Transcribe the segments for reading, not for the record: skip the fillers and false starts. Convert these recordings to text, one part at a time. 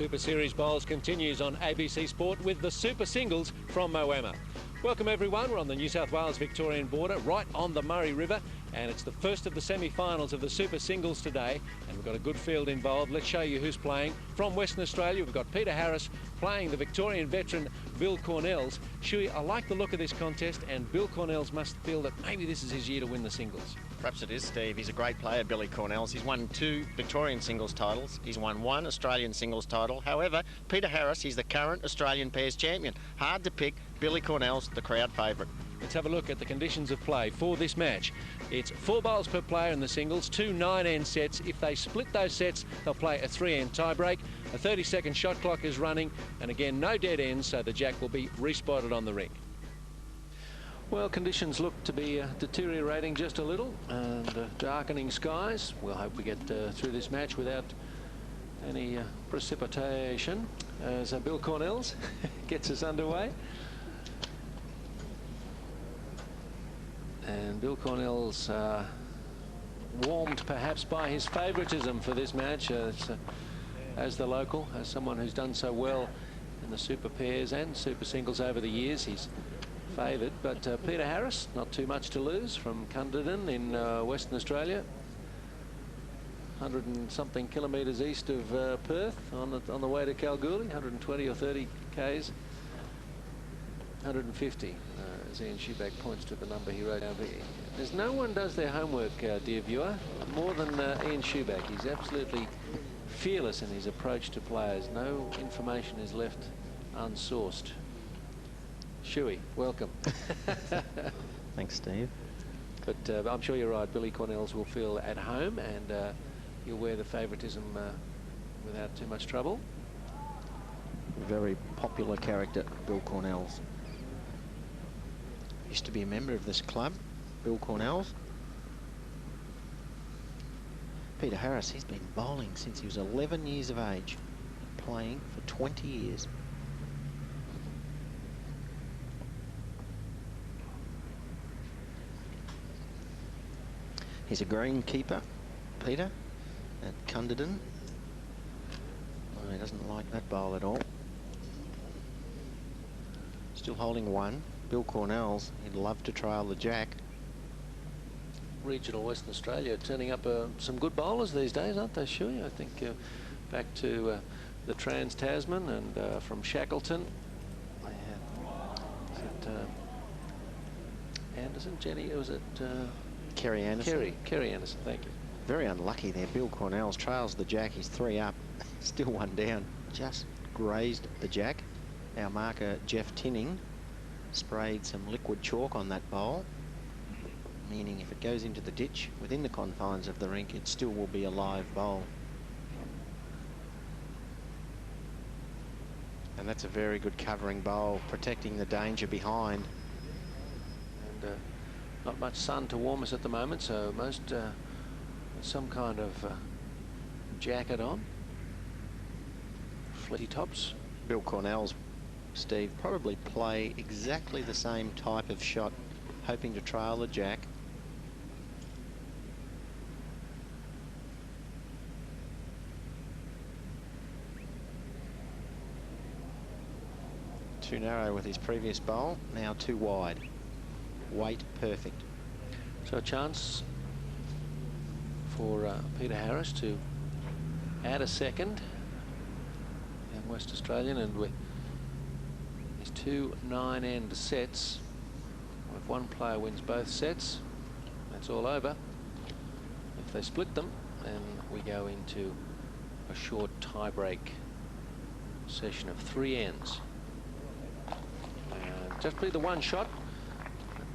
Super Series Bowls continues on ABC Sport with the Super Singles from Moama. Welcome everyone, we're on the New South Wales-Victorian border, right on the Murray River, and it's the first of the semi-finals of the Super Singles today, and we've got a good field involved. Let's show you who's playing. From Western Australia, we've got Peter Harris playing the Victorian veteran Bill Cornhels. Shuey, I like the look of this contest, and Bill Cornhels must feel that maybe this is his year to win the singles. Perhaps it is, Steve. He's a great player, Billy Cornhels. He's won 2 Victorian singles titles. He's won 1 Australian singles title. However, Peter Harris, he's the current Australian pairs champion. Hard to pick. Billy Cornhels, the crowd favourite. Let's have a look at the conditions of play for this match. It's 4 bowls per player in the singles, 2 9-end sets. If they split those sets, they'll play a 3-end tiebreak. A 30-second shot clock is running, and again, no dead ends, so the jack will be respotted on the ring. Well, conditions look to be deteriorating just a little, and darkening skies. We'll hope we get through this match without any precipitation as Bill Cornhels gets us underway. And Bill Cornhels warmed perhaps by his favouritism for this match as the local, as someone who's done so well in the super pairs and super singles over the years. He's favoured, but Peter Harris, not too much to lose, from Cunderdin in Western Australia, 100 and something kilometres east of Perth, on the way to Kalgoorlie, 120 or 30 k's, 150. As Ian Schuback points to the number he wrote down. There's no one does their homework, dear viewer, more than Ian Schuback. He's absolutely fearless in his approach to players. No information is left unsourced. Shuey, welcome. Thanks, Steve. But I'm sure you're right. Billy Cornhels will feel at home, and he'll wear the favouritism without too much trouble. Very popular character, Bill Cornhels. Used to be a member of this club, Bill Cornhels. Peter Harris, he's been bowling since he was 11 years of age, playing for 20 years. He's a greenkeeper, Peter, at Cunderdin. Oh, he doesn't like that bowl at all. Still holding 1. Bill Cornhels, he'd love to trial the jack. Regional Western Australia turning up some good bowlers these days, aren't they, Shuey? I think back to the Trans-Tasman and from Shackleton. Is it Anderson? Jenny, was it? Kerry Anderson. Kerry Anderson, thank you. Very unlucky there. Bill Cornhels trails the jack. He's 3 up, still 1 down. Just grazed the jack. Our marker, Jeff Tinning, sprayed some liquid chalk on that bowl, meaning if it goes into the ditch within the confines of the rink, it still will be a live bowl. And that's a very good covering bowl, protecting the danger behind. And not much sun to warm us at the moment, so most some kind of jacket on, fleety tops. Bill Cornhels, Steve, probably play exactly the same type of shot, hoping to trail the jack. Too narrow with his previous bowl, now too wide. Weight perfect. So a chance for Peter Harris to add a second in West Australian, and with his 2 9-end sets, if one player wins both sets, that's all over. If they split them, then we go into a short tie-break session of 3 ends. Just be the one shot.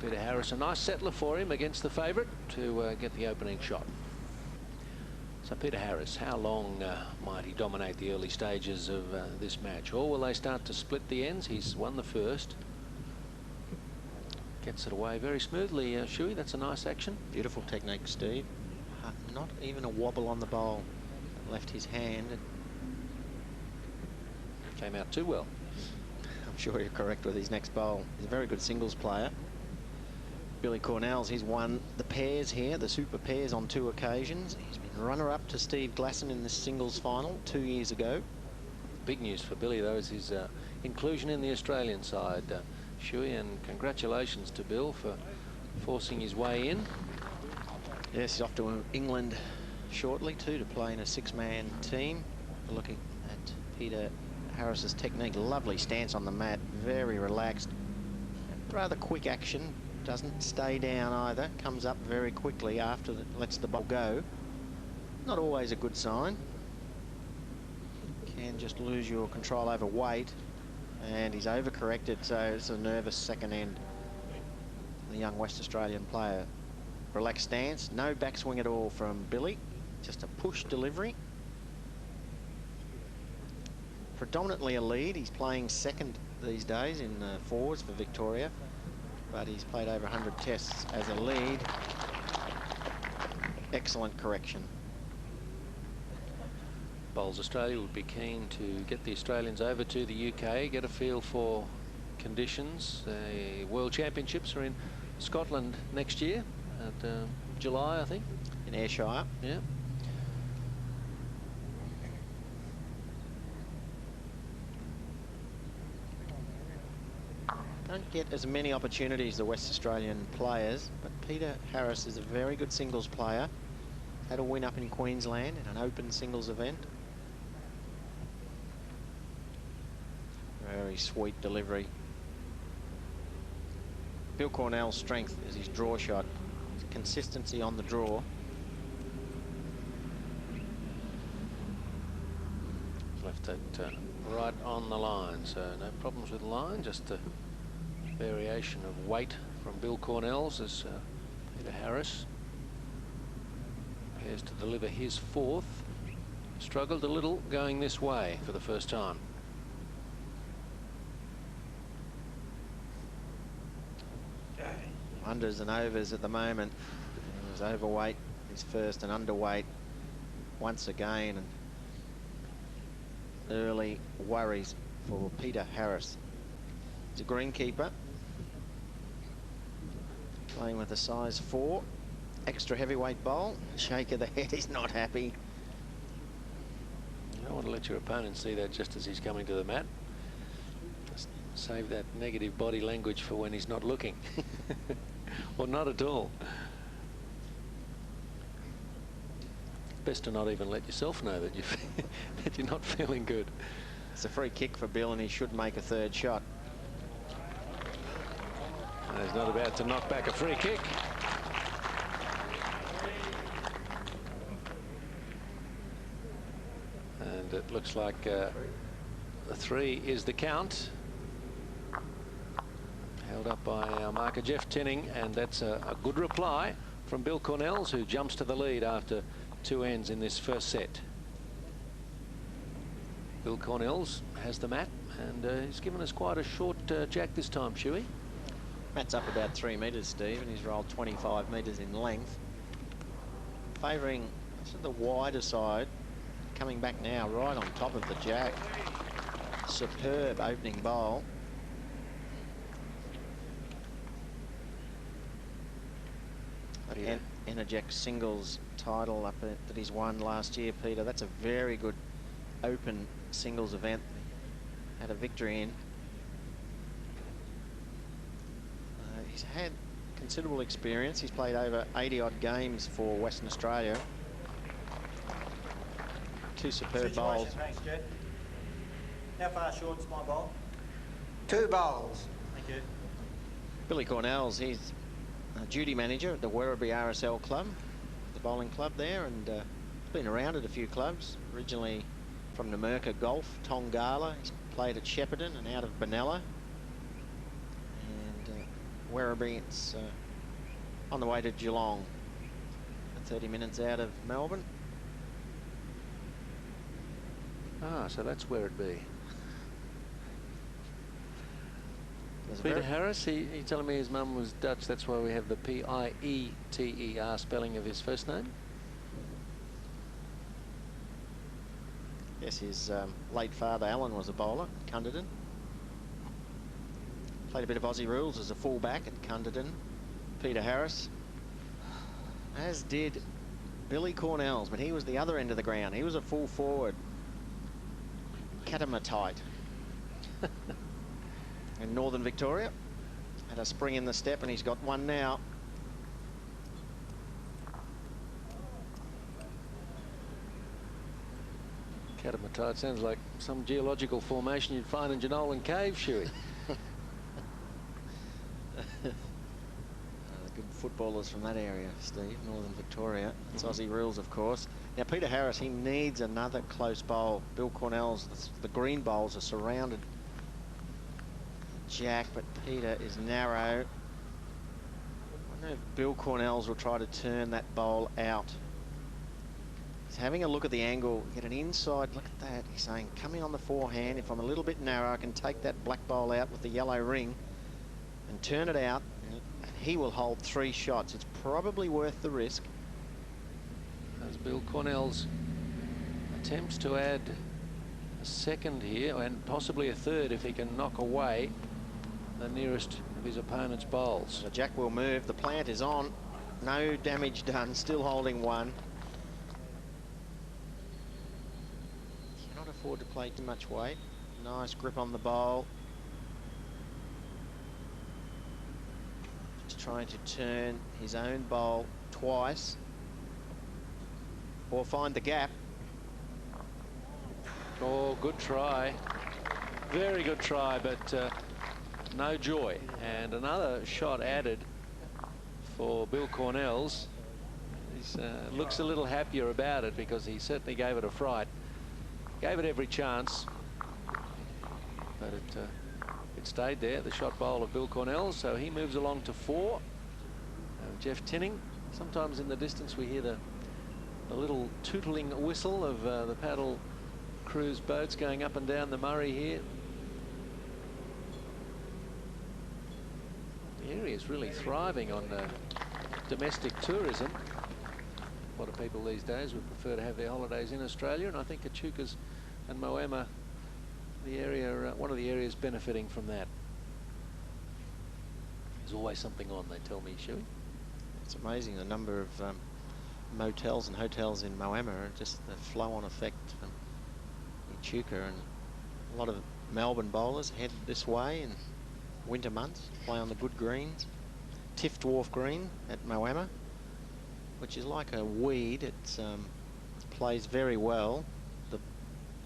Peter Harris, a nice settler for him against the favourite to get the opening shot. So Peter Harris, how long might he dominate the early stages of this match? Or will they start to split the ends? He's won the first. Gets it away very smoothly, Shuey. That's a nice action. Beautiful technique, Steve. Not even a wobble on the bowl. Left his hand. Came out too well. I'm sure you're correct with his next bowl. He's a very good singles player. Billy Cornhels, he's won the pairs here, the super pairs, on 2 occasions. He's been runner-up to Steve Glasson in this singles final 2 years ago. big news for Billy, though, is his inclusion in the Australian side. Shuey, and congratulations to Bill for forcing his way in. Yes, he's off to England shortly too to play in a 6-man team. We're looking at Peter Harris's technique. Lovely stance on the mat, very relaxed, rather quick action. Doesn't stay down either. Comes up very quickly after lets the ball go. Not always a good sign. Can just lose your control over weight, and he's overcorrected, so it's a nervous second end. The young West Australian player. Relaxed stance, no backswing at all from Billy, just a push delivery. Predominantly a lead. He's playing second these days in fours for Victoria, but he's played over 100 tests as a lead. Excellent correction. Bowls Australia would be keen to get the Australians over to the UK, get a feel for conditions. The World Championships are in Scotland next year at July, I think. In Ayrshire. Yeah. Don't get as many opportunities, the West Australian players, but Peter Harris is a very good singles player. Had a win up in Queensland in an open singles event. Very sweet delivery. Bill Cornell's strength is his draw shot. Consistency on the draw. Left it right on the line, so no problems with the line, just a variation of weight from Bill Cornell's as Peter Harris prepares to deliver his fourth. Struggled a little going this way for the first time. Unders and overs at the moment. He was overweight his first and underweight once again, and early worries for Peter Harris. He's a greenkeeper, playing with a size 4 extra heavyweight bowl. Shake of the head, he's not happy. You don't want to let your opponent see that just as he's coming to the mat. Just save that negative body language for when he's not looking. Or not at all. Best to not even let yourself know that that you're not feeling good. It's a free kick for Bill, and he should make a third shot. And he's not about to knock back a free kick. And it looks like the 3 is the count. Held up by our marker Jeff Tinning, and that's a good reply from Bill Cornels, who jumps to the lead after 2 ends in this first set. Bill Cornels has the mat, and he's given us quite a short jack this time, Shuey. Mat's up about 3 metres, Steve, and he's rolled 25 metres in length. Favouring the wider side, coming back now right on top of the jack. Superb opening bowl. Energex singles title up that he's won last year, Peter. That's a very good open singles event. Had a victory in. He's had considerable experience. He's played over 80-odd games for Western Australia. 2 superb bowls. Thanks, Jeff. How far short's my bowl? 2 bowls. Thank you. Billy Cornels, he's a duty manager at the Werribee RSL club, the bowling club there, and been around at a few clubs. Originally from Numurkah Golf, Tongala. He's played at Shepparton and out of Benalla. And Werribee, it's on the way to Geelong, 30 minutes out of Melbourne. Ah, so that's where it be. Peter Harris, he telling me his mum was Dutch, that's why we have the P-I-E-T-E-R spelling of his first name. Yes, his late father Alan was a bowler at Cunderton. Played a bit of Aussie rules as a fullback at Cunderton. Peter Harris, as did Billy Cornels, but he was the other end of the ground. He was a full forward. Catamatite in Northern Victoria. Had a spring in the step, and he's got one now. Catamatite sounds like some geological formation you'd find in Jenolan Cave, Shuey. Good footballers from that area, Steve, Northern Victoria. It's Aussie rules, of course. Now, Peter Harris, he needs another close bowl. Bill Cornhels, the green bowls are surrounded Jack, but Peter is narrow. I wonder if Bill Cornhels will try to turn that bowl out. He's having a look at the angle, get an inside look at that. He's saying, come in on the forehand. If I'm a little bit narrow, I can take that black bowl out with the yellow ring and turn it out. And he will hold 3 shots. It's probably worth the risk. As Bill Cornhels attempts to add a second here, and possibly a third if he can knock away the nearest of his opponent's bowls. So Jack will move. The plant is on. No damage done. Still holding 1. Cannot afford to play too much weight. Nice grip on the bowl. Just trying to turn his own bowl twice. Or find the gap. Oh, good try. Very good try, but no joy. And another shot added for Bill Cornhels. He looks a little happier about it because he certainly gave it a fright. Gave it every chance. But it stayed there, the shot bowl of Bill Cornhels. So he moves along to 4. Jeff Tinning. Sometimes in the distance we hear the little tootling whistle of the paddle cruise boats going up and down the Murray here. The area is really thriving on domestic tourism. A lot of people these days would prefer to have their holidays in Australia, and I think Echuca's and Moama, the area, one of the areas benefiting from that. There's always something on, they tell me, Shuey. It's amazing the number of motels and hotels in Moama, and just the flow-on effect from Echuca, and a lot of Melbourne bowlers head this way in winter months, play on the good greens. Tiff Dwarf green at Moama, which is like a weed. It plays very well.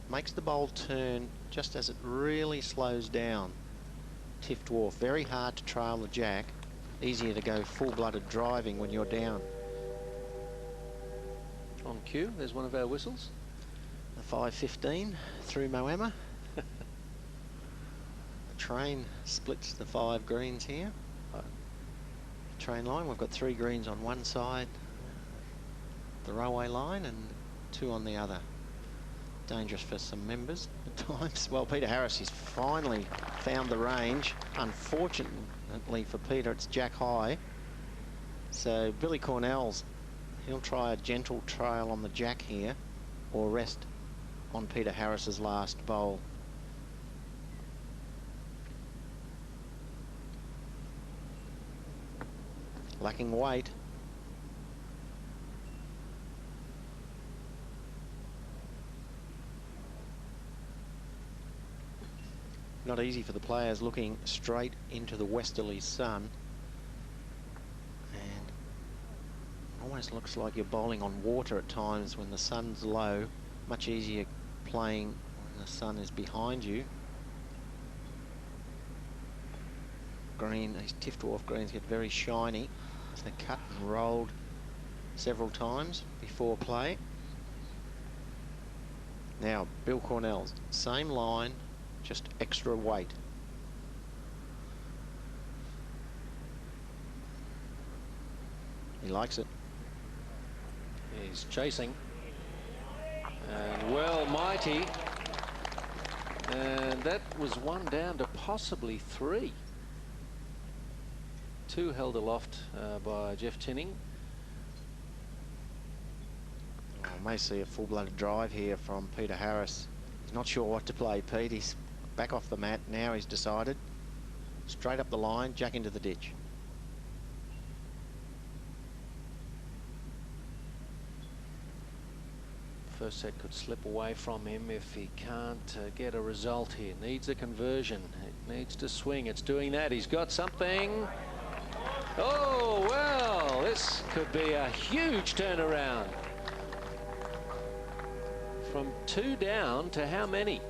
Makes the bowl turn just as it really slows down. Tiff Dwarf, very hard to trail the jack. Easier to go full-blooded driving when you're down. On cue, there's one of our whistles. The 5:15 through Moama. The train splits the 5 greens here. Train line, we've got 3 greens on one side, the railway line, and 2 on the other. Dangerous for some members at times. Well, Peter Harris has finally found the range. Unfortunately for Peter, it's jack high. So Billy Cornhels, he'll try a gentle trail on the jack here, or rest on Peter Harris's last bowl. Lacking weight. Not easy for the players looking straight into the westerly sun. And almost looks like you're bowling on water at times when the sun's low. Much easier playing when the sun is behind you. Green, these Tiff Dwarf greens get very shiny. They're cut and rolled several times before play. Now, Bill Cornhels, same line, just extra weight. He likes it. He's chasing. And well, mighty. And that was 1 down to possibly 3. 2 held aloft by Jeff Tinning. Oh, may see a full-blooded drive here from Peter Harris. He's not sure what to play, Pete. He's back off the mat. Now he's decided. Straight up the line, jack into the ditch. First set could slip away from him if he can't get a result here. Needs a conversion. It needs to swing. It's doing that. He's got something. Oh, well, this could be a huge turnaround. From 2 down to how many?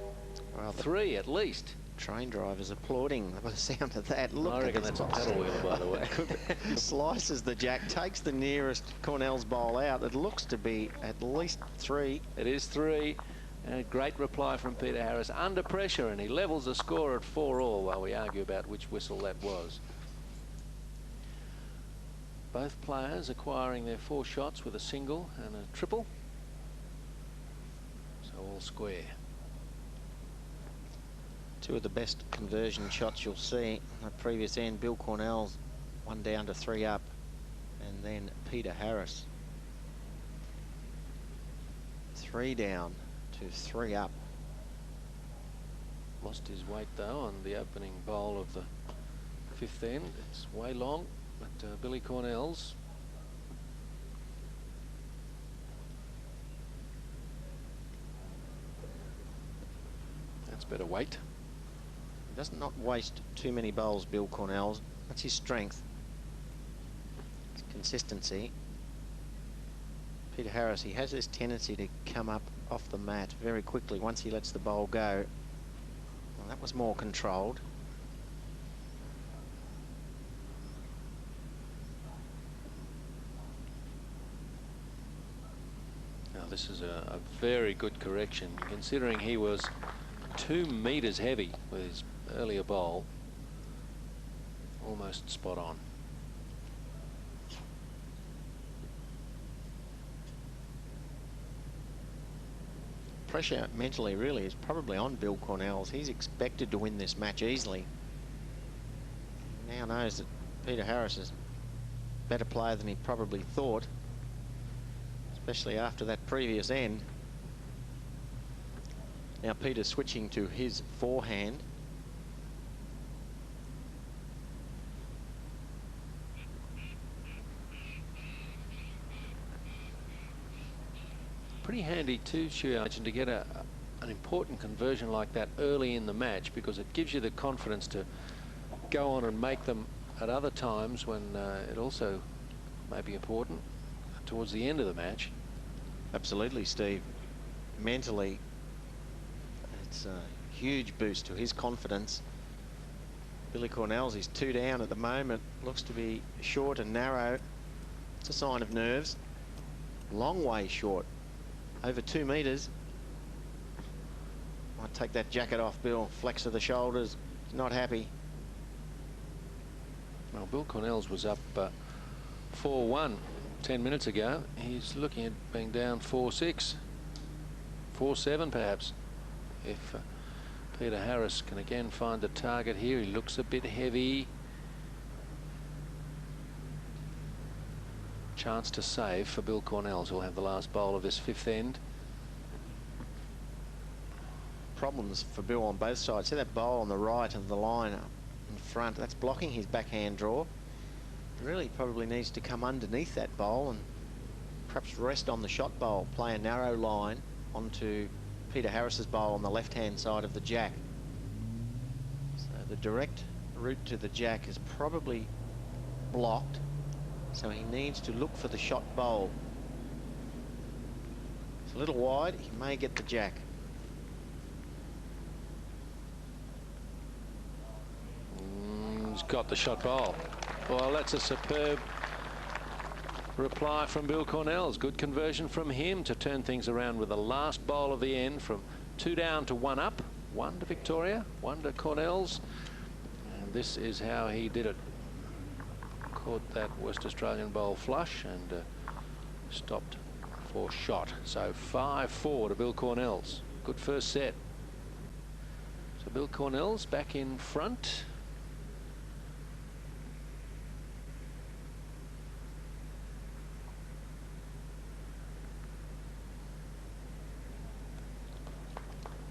Well, 3 at least. Train drivers applauding by the sound of that. Look, I reckon that's a pedal wheel, by the way. Slices the jack, takes the nearest Cornhels bowl out. It looks to be at least 3. It is 3. And a great reply from Peter Harris. Under pressure, and he levels the score at 4-all while we argue about which whistle that was. Both players acquiring their 4 shots with a single and a triple. So all square. 2 of the best conversion shots you'll see. At previous end, Bill Cornhels 1 down to 3 up, and then Peter Harris 3 down to 3 up. Lost his weight though on the opening bowl of the 5th end. It's way long, but Billy Cornhels that's better weight. He does not waste too many bowls, Bill Cornhels. That's his strength. It's consistency. Peter Harris, he has this tendency to come up off the mat very quickly once he lets the bowl go. Well, that was more controlled. Now this is a very good correction, considering he was 2 meters heavy with his earlier bowl. Almost spot on. Pressure mentally really is probably on Bill Cornhels. He's expected to win this match easily. He now knows that Peter Harris is a better player than he probably thought, especially after that previous end. Now Peter's switching to his forehand. Pretty handy too, Shuyajan, to get an important conversion like that early in the match, because it gives you the confidence to go on and make them at other times when it also may be important towards the end of the match. Absolutely, Steve. Mentally, it's a huge boost to his confidence. Billy Cornhels is 2 down at the moment. Looks to be short and narrow. It's a sign of nerves. Long way short. Over 2 meters. Might take that jacket off, Bill. Flex of the shoulders. He's not happy. Well, Bill Cornhels was up 4-1 10 minutes ago. He's looking at being down 4-6, 4-7 perhaps. If Peter Harris can again find the target here, he looks a bit heavy. Chance to save for Bill Cornhels, who'll have the last bowl of this 5th end. Problems for Bill on both sides. See that bowl on the right of the line in front? That's blocking his backhand draw. Really probably needs to come underneath that bowl and perhaps rest on the shot bowl, play a narrow line onto Peter Harris's bowl on the left-hand side of the jack. So the direct route to the jack is probably blocked. So he needs to look for the shot bowl. It's a little wide. He may get the jack. He's got the shot bowl. Well, that's a superb reply from Bill Cornhels. Good conversion from him to turn things around with the last bowl of the end, from 2 down to 1 up. 1 to Victoria, 1 to Cornhels. And this is how he did it. Caught that West Australian bowl flush and stopped for shot. So 5-4 to Bill Cornhels. Good first set. So Bill Cornhels back in front.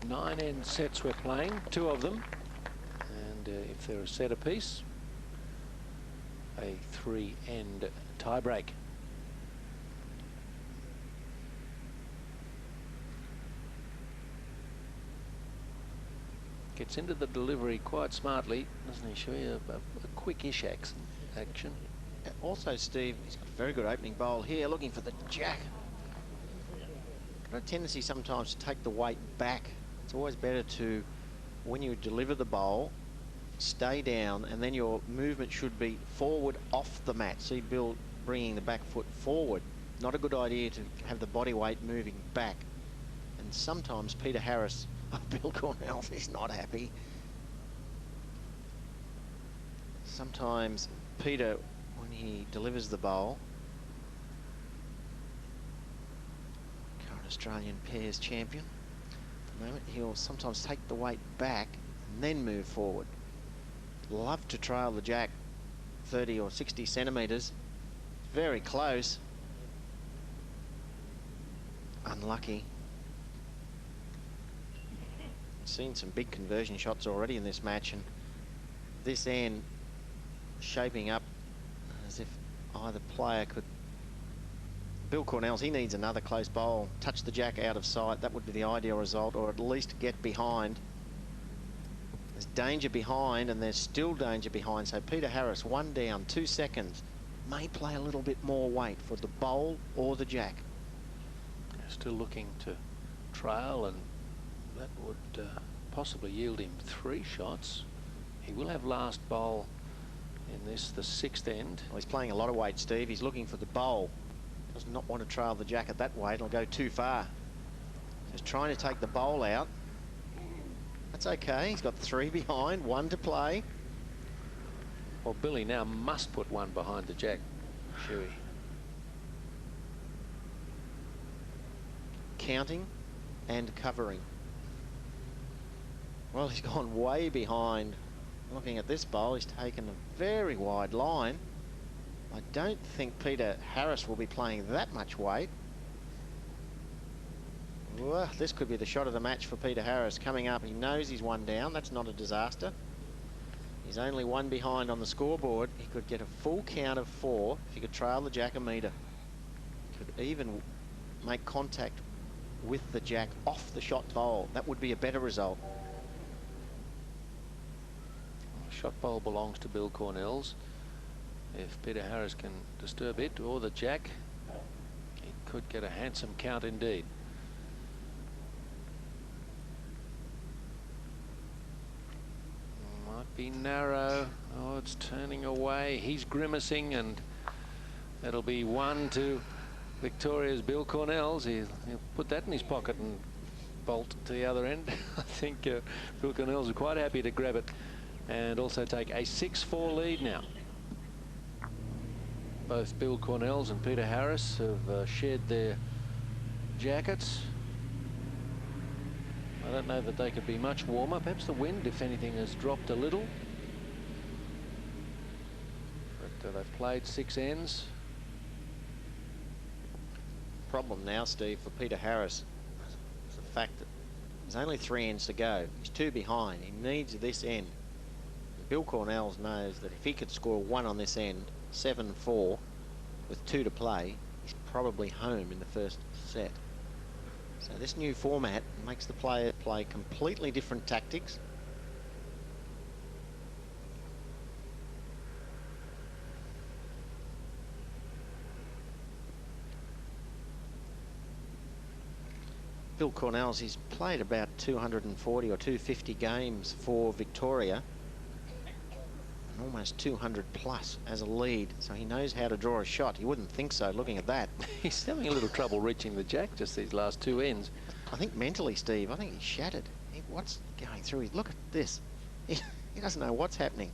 Nine end sets we're playing, 2 of them, and if they're a set apiece, a 3-end tie break. Gets into the delivery quite smartly, doesn't he, Shui? A quickish action. Also, Steve, he's got a very good opening bowl here, looking for the jack. Got a tendency sometimes to take the weight back. It's always better to, when you deliver the bowl, stay down, and then your movement should be forward off the mat. See Bill bringing the back foot forward. Not a good idea to have the body weight moving back. And sometimes Peter Harris, Bill Cornhels, is not happy. Sometimes Peter, when he delivers the bowl, current Australian pairs champion, at the moment he'll sometimes take the weight back and then move forward. Love to trail the jack 30 or 60 centimetres. Very close. Unlucky. Seen some big conversion shots already in this match, and this end shaping up as if either player could. Bill Cornhels, he needs another close bowl. Touch the jack out of sight. That would be the ideal result, or at least get behind. There's danger behind, and there's still danger behind. So Peter Harris, 1 down, 2 seconds, may play a little bit more weight for the bowl or the jack. Still looking to trail, and that would possibly yield him 3 shots. He will have last bowl in this, the 6th end. Well, he's playing a lot of weight, Steve. He's looking for the bowl. Does not want to trail the jack at that weight. It'll go too far. Just trying to take the bowl out. That's okay. He's got 3 behind, 1 to play. Well, Billy now must put 1 behind the jack, Shuey. Counting and covering. Well, he's gone way behind. Looking at this bowl, he's taken a very wide line. I don't think Peter Harris will be playing that much weight. Well, this could be the shot of the match for Peter Harris. Coming up, he knows he's 1 down. That's not a disaster. He's only 1 behind on the scoreboard. He could get a full count of 4 if he could trail the jack a metre. Could even make contact with the jack off the shot bowl. That would be a better result. Shot bowl belongs to Bill Cornhels. If Peter Harris can disturb it or the jack, he could get a handsome count indeed. Might be narrow. Oh, it's turning away. He's grimacing, and that'll be 1 to Victoria's Bill Cornhels. He'll put that in his pocket and bolt to the other end. I think Bill Cornhels is quite happy to grab it and also take a 6-4 lead now. Both Bill Cornhels and Peter Harris have shared their jackets. I don't know that they could be much warmer. Perhaps the wind, if anything, has dropped a little. But they've played 6 ends. Problem now, Steve, for Peter Harris is the fact that there's only 3 ends to go. He's 2 behind. He needs this end. Bill Cornhels knows that if he could score 1 on this end, 7-4, with 2 to play, he's probably home in the first set. So this new format makes the player play completely different tactics. Bill Cornhels, he's played about 240 or 250 games for Victoria. Almost 200 plus as a lead, so he knows how to draw a shot. You wouldn't think so looking at that. He's having a little trouble reaching the jack just these last 2 ends. I think mentally, Steve, I think he's shattered. What's going through? Look at this. He doesn't know what's happening.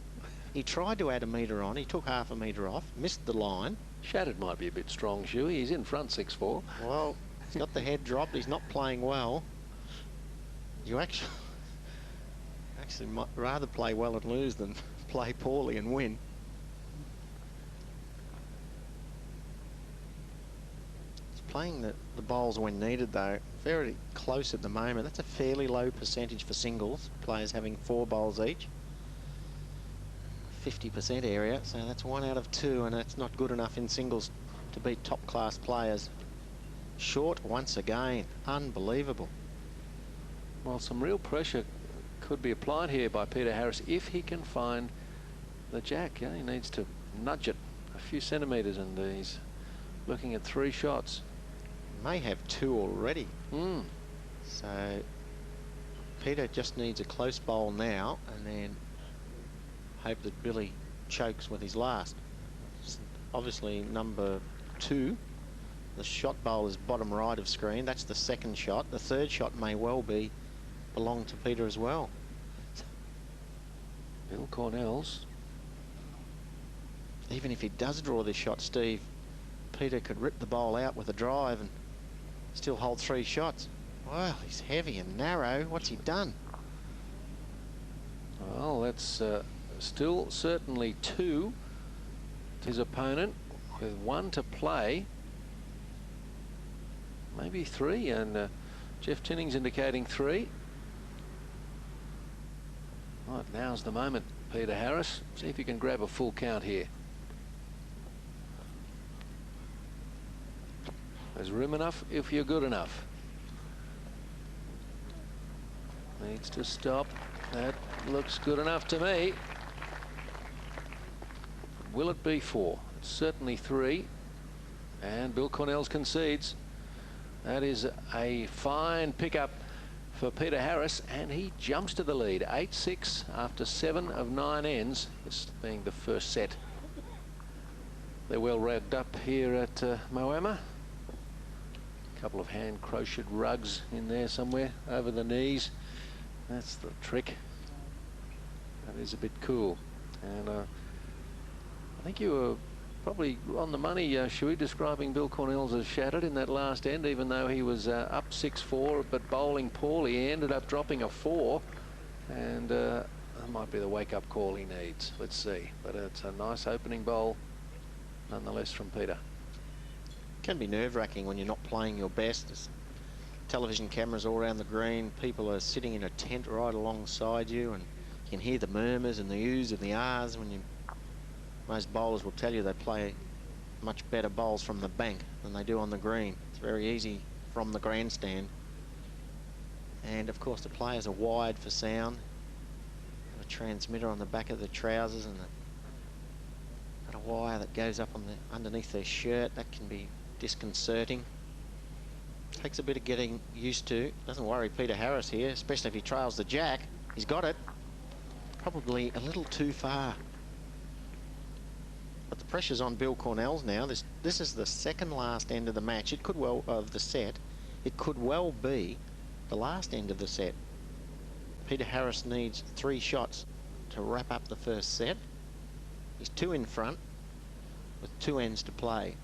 He tried to add a metre on. He took half a metre off, missed the line. Shattered might be a bit strong, Shuey. He's in front 6-4. Well, he's got the head dropped. He's not playing well. You actually might rather play well and lose than play poorly and win. He's playing the bowls when needed, though. Very close at the moment. That's a fairly low percentage for singles. Players having 4 bowls each. 50% area, so that's 1 out of 2, and that's not good enough in singles to beat top-class players. Short once again. Unbelievable. Well, some real pressure could be applied here by Peter Harris if he can find the jack. Yeah, he needs to nudge it a few centimetres, and he's looking at 3 shots. May have 2 already. Mm. So Peter just needs a close bowl now, and then hope that Billy chokes with his last. Obviously number 2. The shot bowl is bottom right of screen. That's the second shot. The third shot may well belong to Peter as well. Bill Cornhels. Even if he does draw this shot, Steve, Peter could rip the bowl out with a drive and still hold 3 shots. Well, he's heavy and narrow. What's he done? Well, that's still certainly 2 to his opponent, with 1 to play. Maybe 3, and Jeff Tinning's indicating 3. Right, now's the moment, Peter Harris. See if you can grab a full count here. There's room enough if you're good enough. Needs to stop. That looks good enough to me. Will it be 4? It's certainly 3. And Bill Cornhels concedes. That is a fine pickup for Peter Harris, and he jumps to the lead. 8-6 after 7 of 9 ends, this being the first set. They're well ragged up here at Moama. A couple of hand crocheted rugs in there somewhere over the knees. That's the trick. That is a bit cool. And I think you were probably on the money, Shuey, describing Bill Cornhels as shattered in that last end, even though he was up 6-4, but bowling poorly. He ended up dropping a 4, and that might be the wake-up call he needs. Let's see. But it's a nice opening bowl, nonetheless, from Peter. Can be nerve-wracking when you're not playing your best. There's television cameras all around the green. People are sitting in a tent right alongside you, and you can hear the murmurs and the oohs and the ahs when you... Most bowlers will tell you they play much better bowls from the bank than they do on the green. It's very easy from the grandstand. And of course the players are wired for sound. A transmitter on the back of the trousers, and a wire that goes up on the underneath their shirt. That can be disconcerting. Takes a bit of getting used to. Doesn't worry Peter Harris here, especially if he trails the jack. He's got it. Probably a little too far. But the pressure's on Bill Cornhels now. This is the second last end of the match. It could well, of the set. It could well be the last end of the set. Peter Harris needs 3 shots to wrap up the first set. He's 2 in front with 2 ends to play.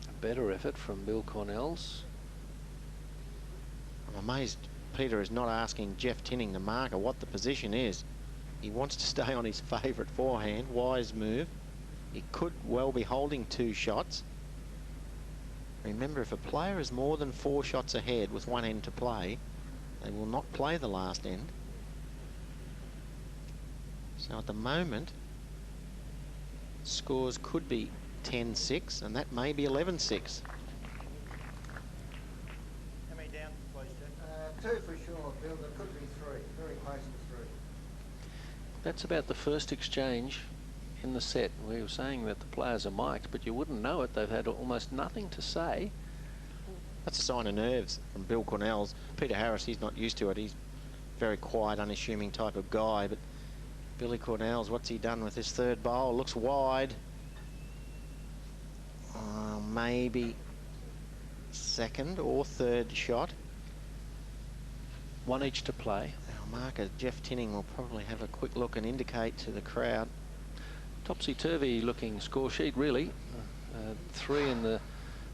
A better effort from Bill Cornhels. I'm amazed Peter is not asking Jeff Tinning, the marker, what the position is. He wants to stay on his favourite forehand. Wise move. He could well be holding 2 shots. Remember, if a player is more than 4 shots ahead with 1 end to play, they will not play the last end. So at the moment, scores could be 10-6, and that may be 11-6. How many down, please, Jeff? 2 for sure, Bill. There could be 3. Very close to 3. That's about the first exchange in the set. We were saying that the players are mic'd, but you wouldn't know it. They've had almost nothing to say. That's a sign of nerves from Bill Cornhels. Peter Harris, he's not used to it. He's a very quiet, unassuming type of guy. But Billy Cornhels, what's he done with his third bowl? Looks wide. Maybe second or third shot. 1 each to play. Our marker, Jeff Tinning, will probably have a quick look and indicate to the crowd. Topsy-turvy looking score sheet, really. 3 in the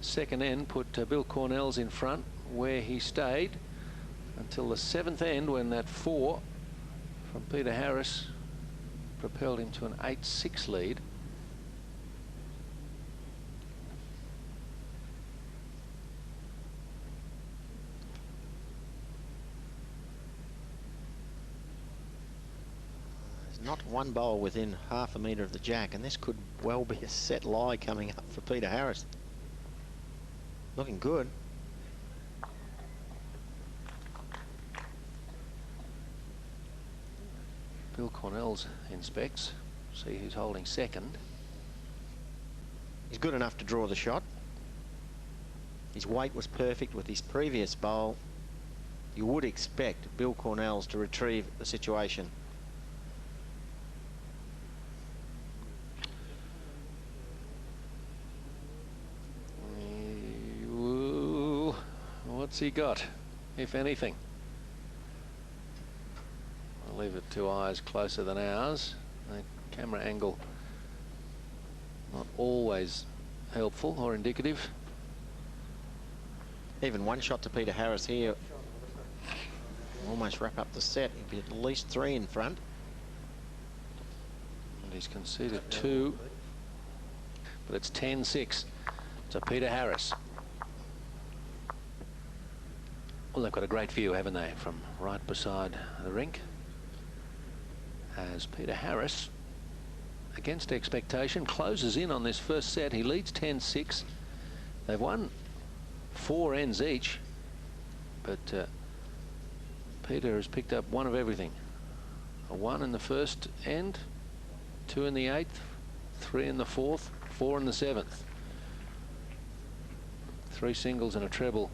second end put Bill Cornhels in front, where he stayed until the 7th end, when that 4 from Peter Harris propelled him to an 8-6 lead. Not one bowl within half a metre of the jack, and this could well be a set lie coming up for Peter Harris. Looking good. Bill Cornhels inspects, see who's holding second. He's good enough to draw the shot. His weight was perfect with his previous bowl. You would expect Bill Cornhels to retrieve the situation. What's he got, if anything? I'll leave it to eyes closer than ours. The camera angle not always helpful or indicative. Even one shot to Peter Harris here. Almost wrap up the set. He'd be at least 3 in front. And he's conceded 2. But it's 10-6 to Peter Harris. Well, they've got a great view, haven't they, from right beside the rink. As Peter Harris, against expectation, closes in on this first set. He leads 10-6. They've won 4 ends each, but Peter has picked up 1 of everything. A 1 in the first end, 2 in the 8th, 3 in the 4th, 4 in the 7th. 3 singles and a treble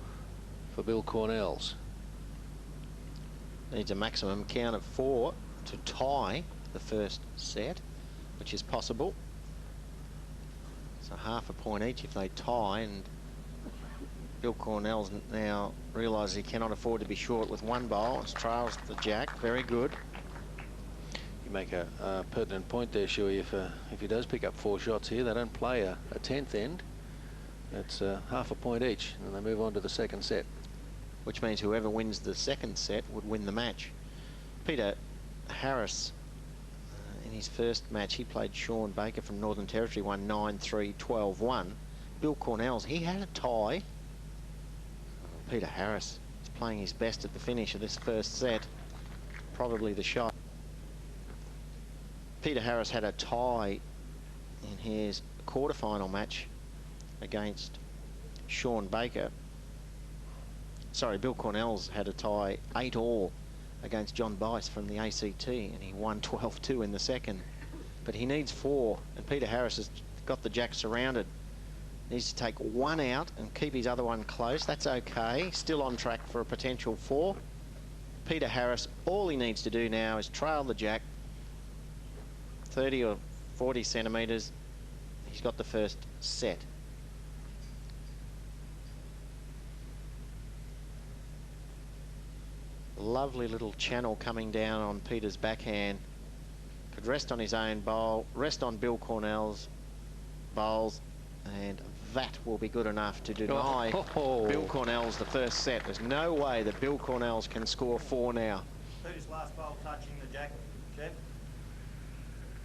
for Bill Cornhels. Needs a maximum count of 4 to tie the first set, which is possible. So half a point each if they tie, and Bill Cornhels now realises he cannot afford to be short with 1 bowl. It's trails the jack. Very good. You make a pertinent point there, Shuey. If he does pick up 4 shots here, they don't play a 10th end. It's half a point each, and they move on to the second set. Which means whoever wins the second set would win the match. Peter Harris, in his first match, he played Sean Baker from Northern Territory, won 9-3, 12-1. Bill Cornhels, he had a tie. Peter Harris is playing his best at the finish of this first set. Probably the shot. Peter Harris had a tie in his quarterfinal match against Sean Baker. Sorry, Bill Cornhels had a tie 8-all against John Bice from the ACT, and he won 12-2 in the second. But he needs 4, and Peter Harris has got the jack surrounded. Needs to take 1 out and keep his other one close. That's okay. Still on track for a potential 4. Peter Harris, all he needs to do now is trail the jack 30 or 40 centimetres. He's got the first set. Lovely little channel coming down on Peter's backhand. Could rest on his own bowl, rest on Bill Cornhels' bowls, and that will be good enough to deny Bill Cornhels the first set. There's no way that Bill Cornhels can score 4 now. Peter's last bowl touching the jack, Jeff.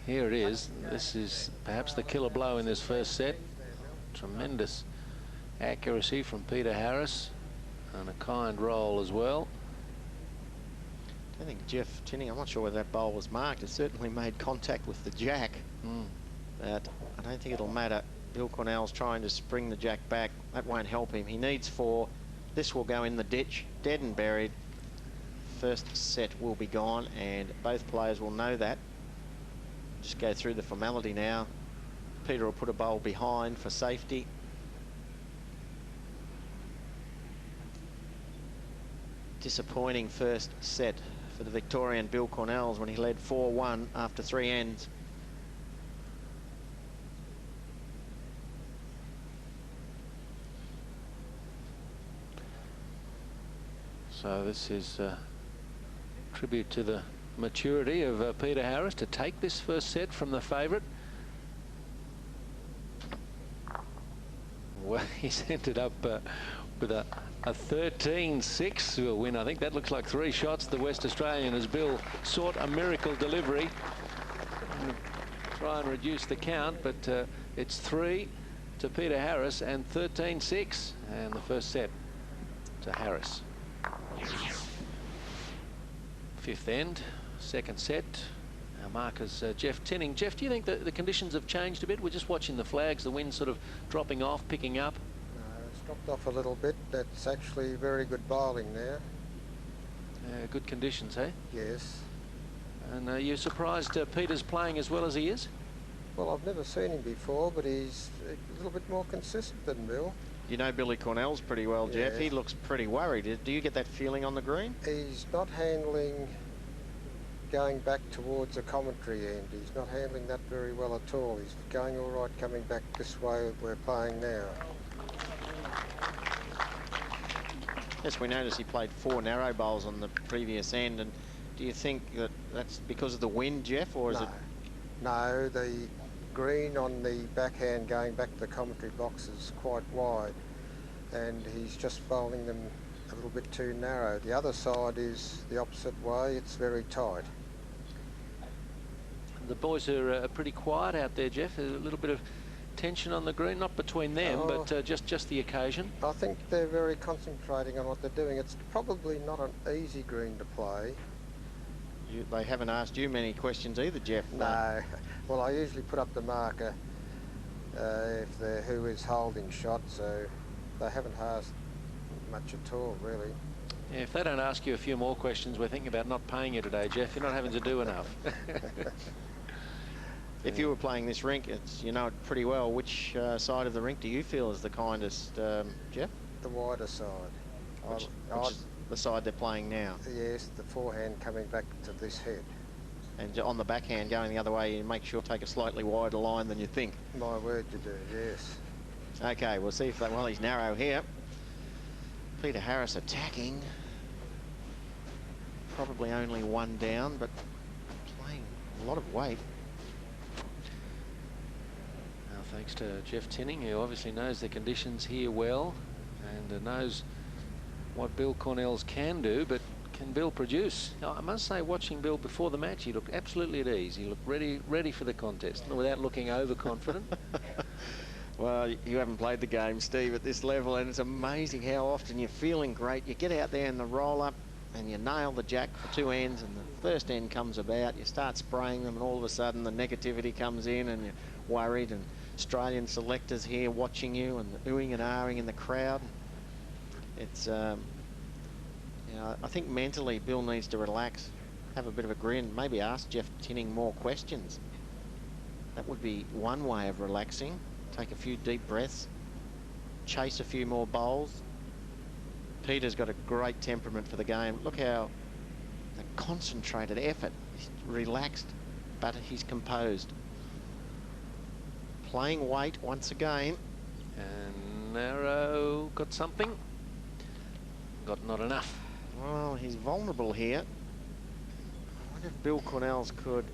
Here it is. This is perhaps the killer blow in this first set. Tremendous accuracy from Peter Harris, and a kind roll as well. I think Jeff Tinning, I'm not sure whether that bowl was marked. It certainly made contact with the jack. But I don't think it'll matter. Bill Cornhels trying to spring the jack back. That won't help him. He needs 4. This will go in the ditch, dead and buried. First set will be gone, and both players will know that. Just go through the formality now. Peter will put a bowl behind for safety. Disappointing first set for the Victorian Bill Cornhels when he led 4-1 after 3 ends. So this is a tribute to the maturity of Peter Harris to take this first set from the favourite. Well, he's ended up with a 13-6 win. I think that looks like 3 shots. The West Australian, as Bill sought a miracle delivery. Try and reduce the count, but it's 3 to Peter Harris and 13-6. And the first set to Harris. 5th end, second set. Our markers, Jeff Tinning. Jeff, do you think that the conditions have changed a bit? We're just watching the flags, the wind sort of dropping off, picking up. It's dropped off a little bit. That's actually very good bowling there. Good conditions, hey? Yes. And are you surprised Peter's playing as well as he is? Well, I've never seen him before, but he's a little bit more consistent than Bill. You know Billy Cornhels pretty well, Jeff. Yes. He looks pretty worried. Do you get that feeling on the green? He's not handling going back towards the commentary end. He's not handling that very well at all. He's going all right coming back this way we're playing now. Yes, we noticed he played 4 narrow bowls on the previous end. And do you think that that's because of the wind, Jeff, or is it? No, the green on the backhand going back to the commentary box is quite wide, and he's just bowling them a little bit too narrow. The other side is the opposite way. It's very tight. The boys are pretty quiet out there, Jeff. There's a little bit of tension on the green, not between them, but just the occasion. I think they're very concentrating on what they're doing. It's probably not an easy green to play. They haven't asked you many questions either, Jeff. No. Well, I usually put up the marker if they're who is holding shot, so they haven't asked much at all, really. Yeah, if they don't ask you a few more questions, we're thinking about not paying you today, Jeff. You're not having to do enough. If you were playing this rink, you know it pretty well. Which side of the rink do you feel is the kindest, Jeff? The wider side. Which is the side they're playing now? Yes, the forehand coming back to this head. And on the backhand going the other way, you make sure to take a slightly wider line than you think. My word, you do, yes. Okay, we'll see if that, well, he's narrow here. Peter Harris attacking. Probably only 1 down, but playing a lot of weight. Now, thanks to Jeff Tinning, who obviously knows the conditions here well and knows what Bill Cornhels can do, but can Bill produce? Now, I must say, watching Bill before the match, he looked absolutely at ease. He looked ready for the contest, without looking overconfident. Well, you haven't played the game, Steve, at this level, and it's amazing how often you're feeling great. You get out there in the roll-up and you nail the jack for 2 ends, and the first end comes about. You start spraying them, and all of a sudden the negativity comes in, and you're worried, and Australian selectors here watching you, and the oohing and ahhing in the crowd. It's, you know, I think mentally Bill needs to relax, have a bit of a grin, maybe ask Jeff Tinning more questions. That would be one way of relaxing. Take a few deep breaths, chase a few more bowls. Peter's got a great temperament for the game. Look how the concentrated effort. He's relaxed, but he's composed. Playing weight once again. And narrow, got something. Got not enough. Well, he's vulnerable here. I wonder if Bill Cornhels could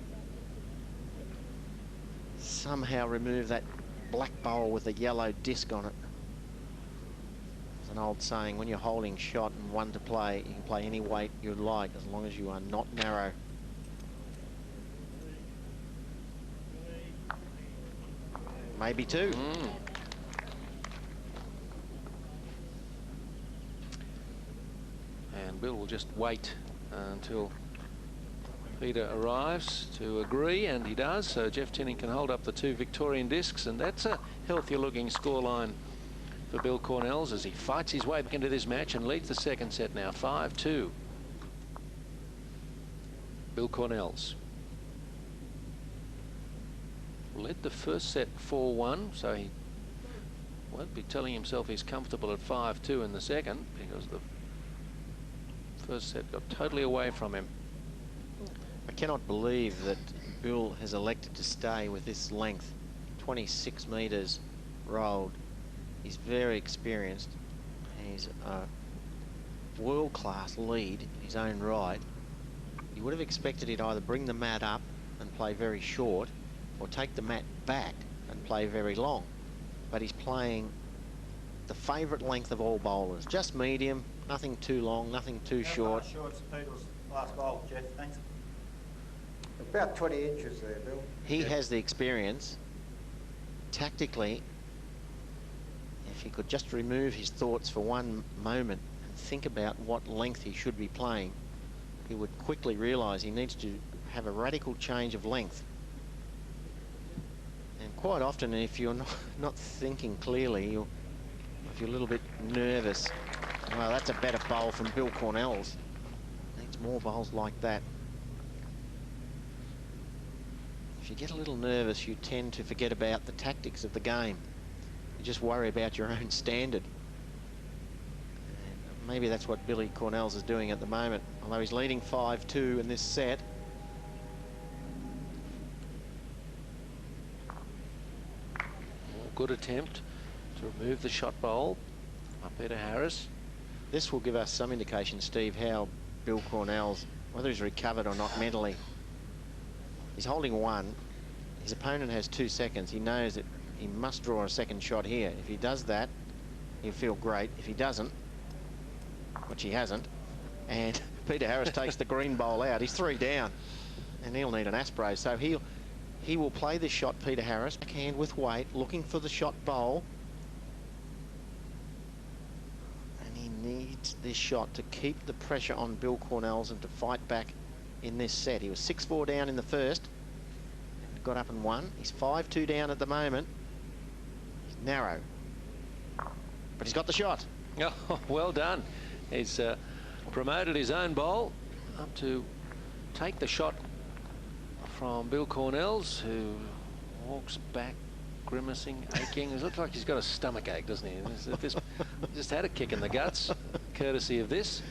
somehow remove that black bowl with a yellow disc on it. There's an old saying, when you're holding shot and 1 to play, you can play any weight you like as long as you are not narrow. Maybe 2. And Bill will just wait until Peter arrives to agree, and he does. So Jeff Tinning can hold up the 2 Victorian discs, and that's a healthier looking scoreline for Bill Cornhels as he fights his way back into this match and leads the second set now, 5-2. Bill Cornhels led the first set 4-1, so he won't be telling himself he's comfortable at 5-2 in the second, because the first set got totally away from him. I cannot believe that Bill has elected to stay with this length, 26 metres rolled. He's very experienced. He's a world-class lead in his own right. You would have expected he'd either bring the mat up and play very short, or take the mat back and play very long. But he's playing the favourite length of all bowlers, just medium, nothing too long, nothing too short. Short's Peter's last bowl, Jeff, thanks. About 20 inches there, Bill. He has the experience. Tactically, if he could just remove his thoughts for one moment and think about what length he should be playing, he would quickly realise he needs to have a radical change of length. And quite often, if you're not thinking clearly, if you're a little bit nervous, well, that's a better bowl from Bill Cornhels. Needs more bowls like that. you get a little nervous, you tend to forget about the tactics of the game. You just worry about your own standard. And maybe that's what Billy Cornhels is doing at the moment, although he's leading 5-2 in this set. Good attempt to remove the shot bowl by Peter Harris. This will give us some indication, Steve, how Bill Cornhels, whether he's recovered or not mentally. He's holding one. His opponent has 2 seconds. He knows that he must draw a second shot here. If he does that, he'll feel great. If he doesn't, which he hasn't, and Peter Harris takes the green bowl out, he's 3 down, and he'll need an Asprey. So he will play this shot, Peter Harris, backhand with weight, looking for the shot bowl. And he needs this shot to keep the pressure on Bill Cornhels and to fight back in this set. He was 6-4 down in the first, and got up and won. He's 5-2 down at the moment. He's narrow, but he's got the shot. Oh, well done. He's promoted his own bowl up to take the shot from Bill Cornhels, who walks back grimacing, aching. It looks like he's got a stomach ache, doesn't he? This just had a kick in the guts, courtesy of this.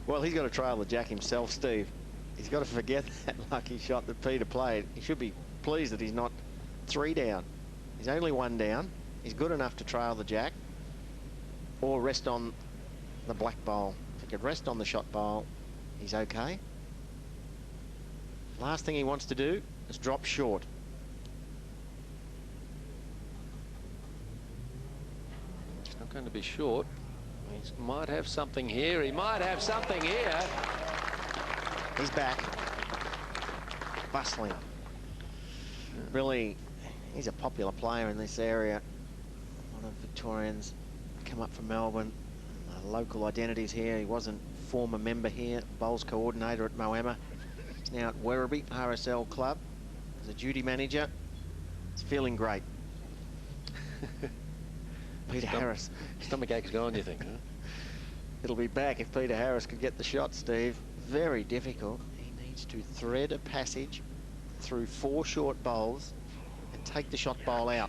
Well, he's got to trail the jack himself, Steve. He's got to forget that lucky shot that Peter played. He should be pleased that he's not 3 down. He's only 1 down. He's good enough to trail the jack or rest on the black bowl. If he could rest on the shot bowl, he's okay. Last thing he wants to do is drop short. He's not going to be short. He might have something here. He might have something here. He's back. Bustling. Really, he's a popular player in this area. One of Victorians come up from Melbourne. Local identities here. He wasn't former member here, bowls coordinator at Moama. He's now at Werribee RSL Club as a duty manager. He's feeling great. Peter Harris. Stomach ache's gone, you think, huh? It'll be back if Peter Harris could get the shot, Steve. Very difficult. He needs to thread a passage through 4 short bowls and take the shot bowl out.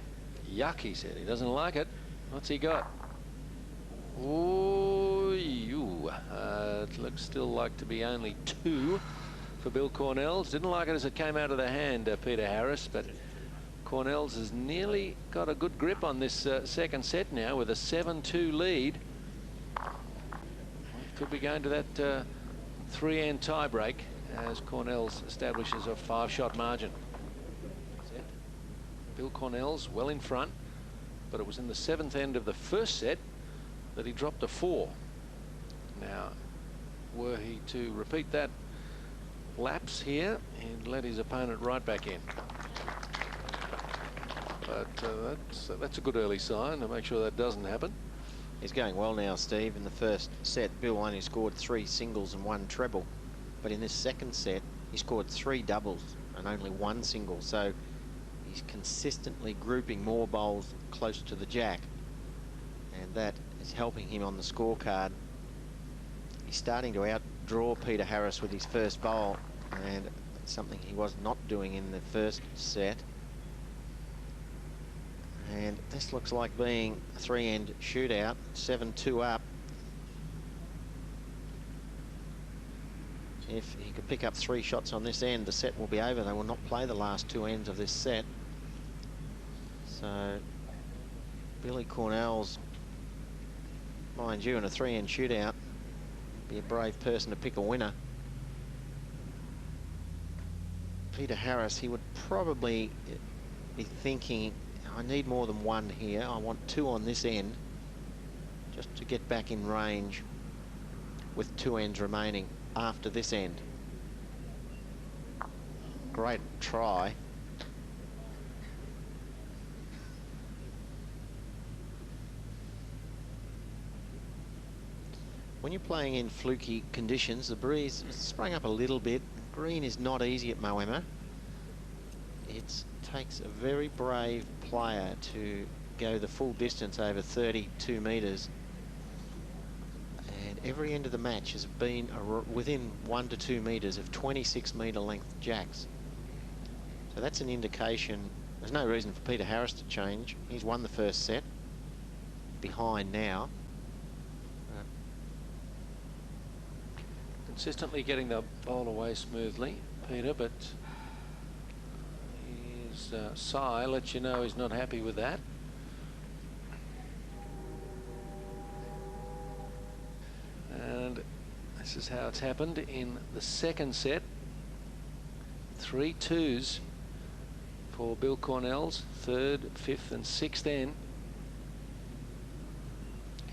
Yuck, he said. He doesn't like it. What's he got? Oh, it looks still like to be only 2 for Bill Cornhels. Didn't like it as it came out of the hand, Peter Harris, but Cornhels has nearly got a good grip on this second set now with a 7-2 lead. Could be going to that 3-end tiebreak as Cornhels establishes a 5-shot margin. Bill Cornhels well in front, but it was in the 7th end of the first set that he dropped a 4. Now, were he to repeat that lapse here, he'd let his opponent right back in. But that's a good early sign to make sure that doesn't happen. He's going well now, Steve. In the first set, Bill only scored 3 singles and 1 treble. But in this second set, he scored 3 doubles and only 1 single. So he's consistently grouping more bowls close to the jack. And that is helping him on the scorecard. He's starting to outdraw Peter Harris with his first bowl. And it's something he was not doing in the first set. And this looks like being a 3-end shootout, 7-2 up. If he could pick up 3 shots on this end, the set will be over. They will not play the last 2 ends of this set. So Billy Cornhels, mind you, in a 3-end shootout, be a brave person to pick a winner. Peter Harris, he would probably be thinking, I need more than 1 here. I want 2 on this end just to get back in range with 2 ends remaining after this end. Great try. When you're playing in fluky conditions, the breeze sprang up a little bit. Green is not easy at Moama. It takes a very brave player to go the full distance over 32 metres. And every end of the match has been within 1 to 2 metres of 26-metre length jacks. So that's an indication. There's no reason for Peter Harris to change. He's won the first set. Behind now. Consistently getting the bowl away smoothly, Peter, but his sigh lets you know he's not happy with that. And this is how it's happened in the second set. 3 2s for Bill Cornhels, 3rd, 5th and 6th end,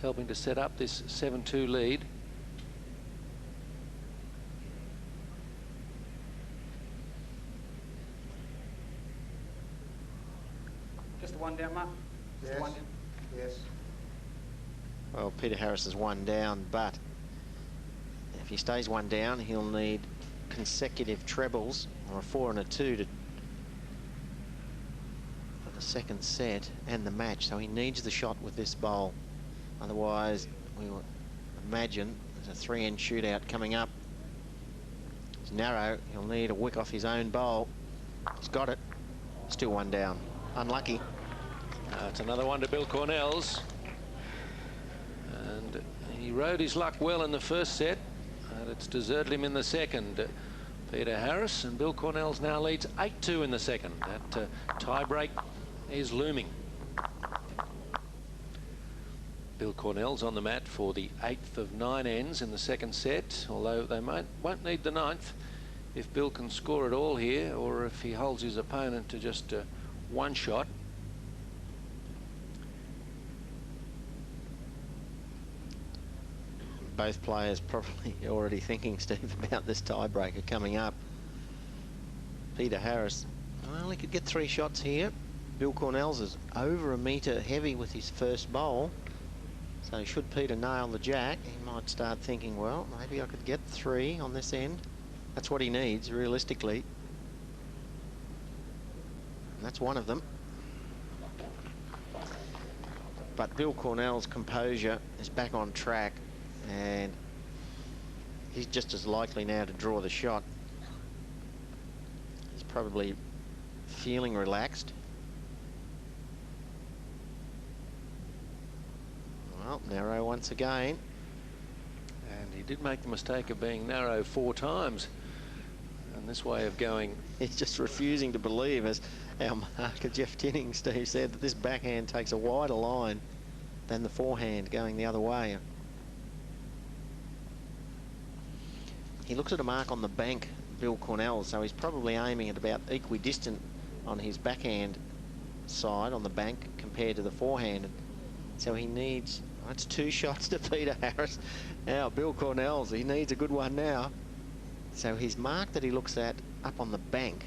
helping to set up this 7-2 lead. Just the one down, Mark. Just Yes. one down. Yes. Well, Peter Harris is 1 down, but if he stays 1 down, he'll need consecutive trebles, or a 4 and a 2 for the second set and the match. So he needs the shot with this bowl. Otherwise, we will imagine there's a 3-end shootout coming up. It's narrow. He'll need a wick off his own bowl. He's got it. Still 1 down. Unlucky. It's another one to Bill Cornhels. And he rode his luck well in the first set, and it's deserted him in the second. Peter Harris, and Bill Cornhels now leads 8-2 in the second. That tie-break is looming. Bill Cornhels on the mat for the 8th of 9 ends in the second set, although they won't need the 9th if Bill can score it all here, or if he holds his opponent to just 1 shot. Both players probably already thinking, Steve, about this tiebreaker coming up. Peter Harris, well, he could get 3 shots here. Bill Cornhels is over a metre heavy with his first bowl. So should Peter nail the jack, he might start thinking, well, maybe I could get 3 on this end. That's what he needs, realistically. And that's one of them. But Bill Cornhels' composure is back on track, and he's just as likely now to draw the shot. He's probably feeling relaxed. Well, narrow once again. And he did make the mistake of being narrow 4 times. And this way of going... He's just refusing to believe, as our marker Jeff Tinning, Steve, said, that this backhand takes a wider line than the forehand going the other way. He looks at a mark on the bank, Bill Cornhels, so he's probably aiming at about equidistant on his backhand side on the bank compared to the forehand. So he needs... That's 2 shots to Peter Harris. Now, Bill Cornhels, he needs a good one now. So his mark that he looks at up on the bank,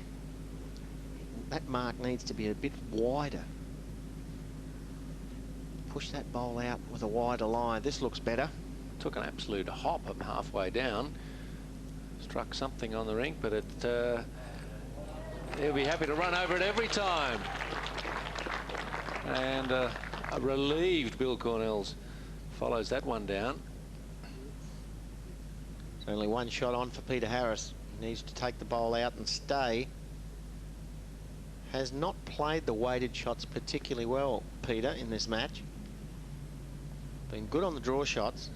that mark needs to be a bit wider. Push that bowl out with a wider line. This looks better. Took an absolute hop up halfway down. Struck something on the rink, but he'll be happy to run over it every time. And a relieved Bill Cornhels follows that one down. There's only 1 shot on for Peter Harris. He needs to take the bowl out and stay. Has not played the weighted shots particularly well, Peter, in this match. Been good on the draw shots.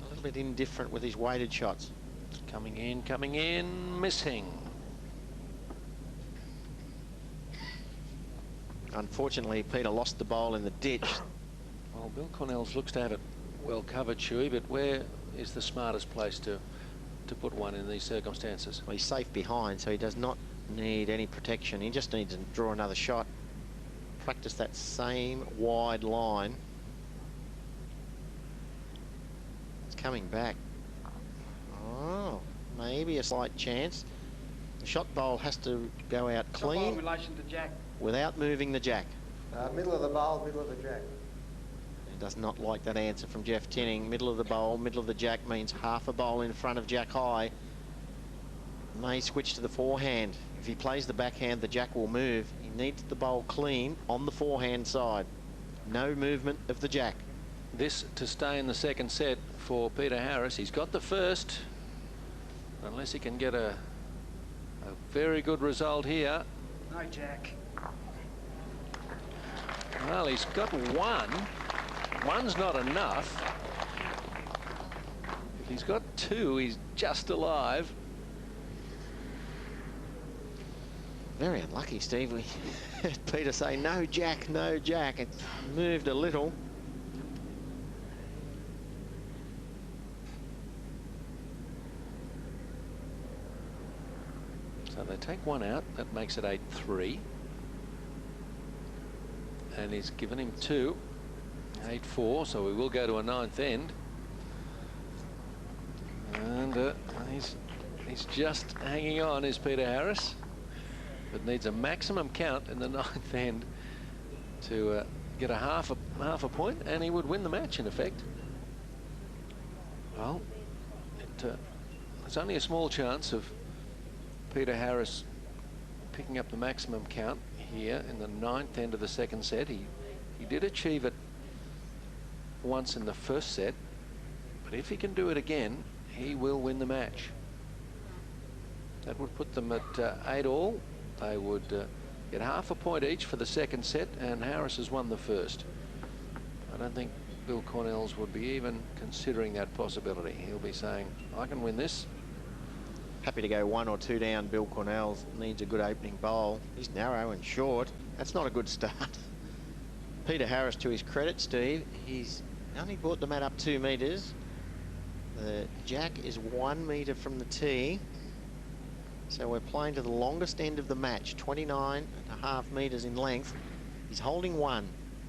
A little bit indifferent with his weighted shots. Coming in, missing. Unfortunately, Peter lost the bowl in the ditch. Well, Bill Cornhels looks to have it well covered, Chewy, but where is the smartest place to put one in these circumstances? Well, he's safe behind, so he does not need any protection. He just needs to draw another shot. Practice that same wide line. It's coming back. Oh, maybe a slight chance. The shot bowl has to go out clean In relation to jack. without moving the jack. Middle of the bowl, middle of the jack. He does not like that answer from Jeff Tinning. Middle of the bowl, middle of the jack means half a bowl in front of jack high. May switch to the forehand. If he plays the backhand, the jack will move. He needs the bowl clean on the forehand side. No movement of the jack. This to stay in the second set for Peter Harris. He's got the first. Unless he can get a A very good result here. No jack. Well, he's got one. One's not enough. If he's got two, he's just alive. Very unlucky, Steve. We heard Peter say, no jack, no jack. It moved a little. So they take one out. That makes it 8-3. And he's given him two. 8-4, so we will go to a ninth end. And he's just hanging on, is Peter Harris. But needs a maximum count in the ninth end to get a half a point, and he would win the match in effect. Well, there's only a small chance of Peter Harris picking up the maximum count here in the ninth end of the second set. He did achieve it once in the first set, but if he can do it again, he will win the match. That would put them at 8-all. They would get half a point each for the second set, and Harris has won the first. I don't think Bill Cornhels would be even considering that possibility. He'll be saying, I can win this. Happy to go 1 or 2 down. Bill Cornhels needs a good opening bowl. He's narrow and short. That's not a good start. Peter Harris, to his credit, Steve, he's only brought the mat up 2 metres. The jack is 1 metre from the tee. So we're playing to the longest end of the match, 29.5 metres in length. He's holding 1,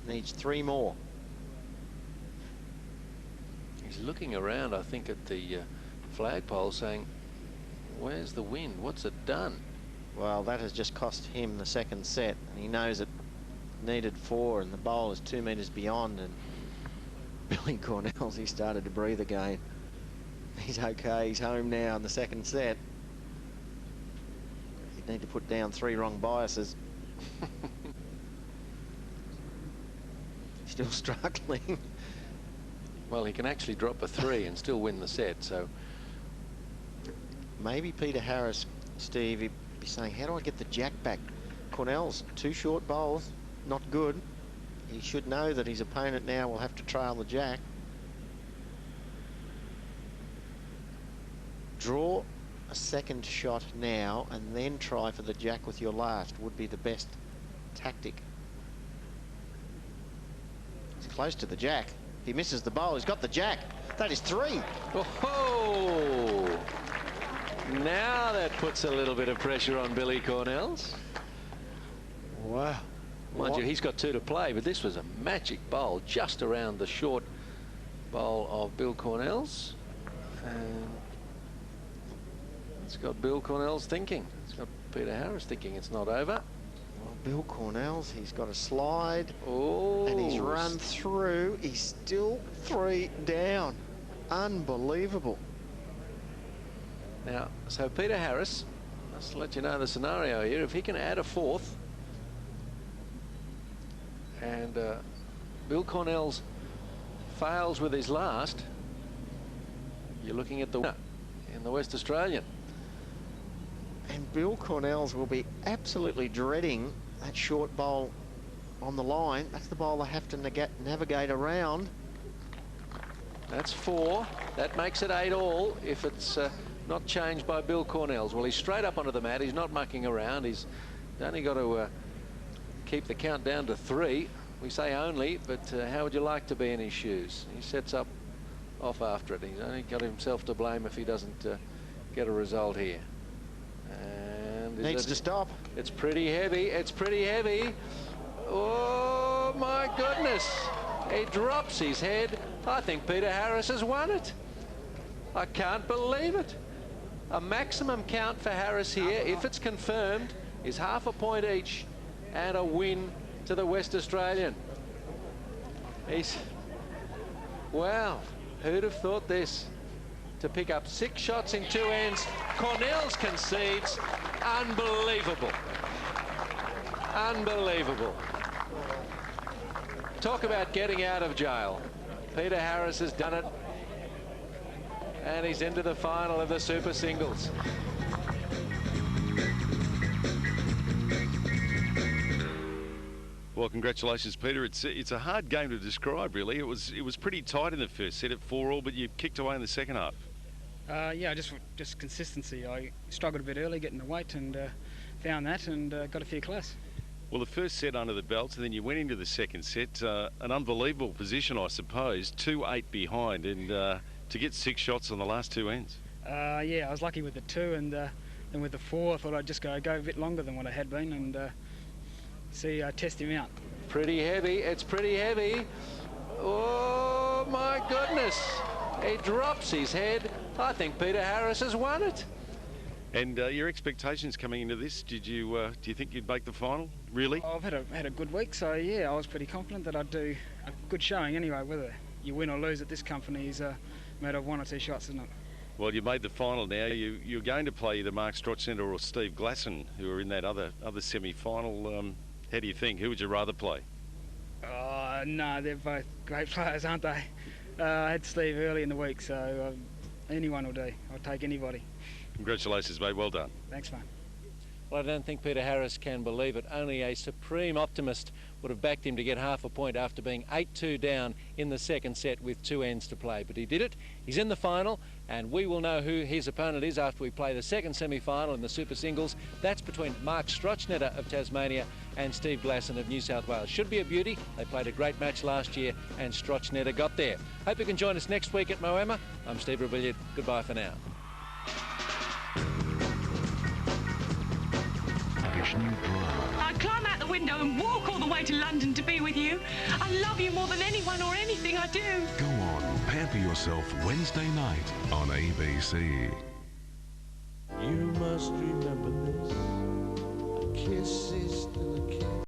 needs 3 more. He's looking around, I think, at the flagpole saying, where's the wind? What's it done? Well, that has just cost him the second set, and he knows it needed 4, and the bowl is 2 metres beyond, and Billy Cornhels, he started to breathe again. He's okay, he's home now in the second set. He'd need to put down 3 wrong biases. Still struggling. Well, he can actually drop a 3 and still win the set, so. Maybe Peter Harris, Steve, he'd be saying, how do I get the jack back? Cornhels, 2 short bowls, not good. He should know that his opponent now will have to trail the jack. Draw a second shot now and then try for the jack with your last would be the best tactic. He's close to the jack. If he misses the bowl, he's got the jack. That is 3. Oh, now that puts a little bit of pressure on Billy Cornhels. Wow. Mind you, he's got 2 to play, but this was a magic bowl just around the short bowl of Bill Cornhels. And it's got Bill Cornhels thinking. It's got Peter Harris thinking it's not over. Well, Bill Cornhels, he's got a slide. Oh, and he's run through. He's still 3 down. Unbelievable. Now, so Peter Harris, just to let you know the scenario here, if he can add a 4th, and Bill Cornhels fails with his last, you're looking at the winner in the West Australian. And Bill Cornhels will be absolutely dreading that short bowl on the line. That's the bowl they have to navigate around. That's 4. That makes it 8-all if it's not changed by Bill Cornhels. Well, he's straight up onto the mat. He's not mucking around. He's only got to keep the count down to 3. We say only, but how would you like to be in his shoes? He sets up off after it. He's only got himself to blame if he doesn't get a result here. And needs to stop. It's pretty heavy. It's pretty heavy. Oh my goodness! He drops his head. I think Peter Harris has won it. I can't believe it. A maximum count for Harris here, if it's confirmed, is half a point each and a win to the West Australian. Wow, who'd have thought this? To pick up 6 shots in 2 ends. Cornhels concedes. Unbelievable. Unbelievable. Talk about getting out of jail. Peter Harris has done it. And he's into the final of the Super Singles. Well, congratulations, Peter. It's a hard game to describe, really. It was pretty tight in the first set at 4-all, but you kicked away in the second half. Yeah, just consistency. I struggled a bit early getting the weight and found that and got a few close. Well, the first set under the belt, and then you went into the second set. An unbelievable position, I suppose. 2-8 behind, and to get 6 shots on the last 2 ends. Yeah, I was lucky with the 2, and then with the 4, I thought I'd just go a bit longer than what I had been and test him out. Pretty heavy. It's pretty heavy. Oh, my goodness. He drops his head. I think Peter Harris has won it. And your expectations coming into this, do you think you'd make the final, really? I've had a good week, so yeah, I was pretty confident that I'd do a good showing anyway. Whether you win or lose at this company is a matter of 1 or 2 shots, isn't it? Well, you made the final now. You're going to play either Mark Strotcenter or Steve Glasson, who are in that other semi-final. How do you think? Who would you rather play? No, they're both great players, aren't they? I had Steve early in the week, so anyone will do. I'll take anybody. Congratulations, mate. Well done. Thanks, mate. Well, I don't think Peter Harris can believe it. Only a supreme optimist would have backed him to get half a point after being 8-2 down in the second set with 2 ends to play. But he did it. He's in the final, and we will know who his opponent is after we play the second semi-final in the Super Singles. That's between Mark Strotcenter of Tasmania and Steve Glasson of New South Wales. Should be a beauty. They played a great match last year, and Strotcenter got there. Hope you can join us next week at Moama. I'm Steve Rebellion. Goodbye for now. I'd climb out the window and walk all the way to London to be with you. I love you more than anyone or anything I do. Go on, pamper yourself Wednesday night on ABC. You must remember this. A kiss is still a kiss.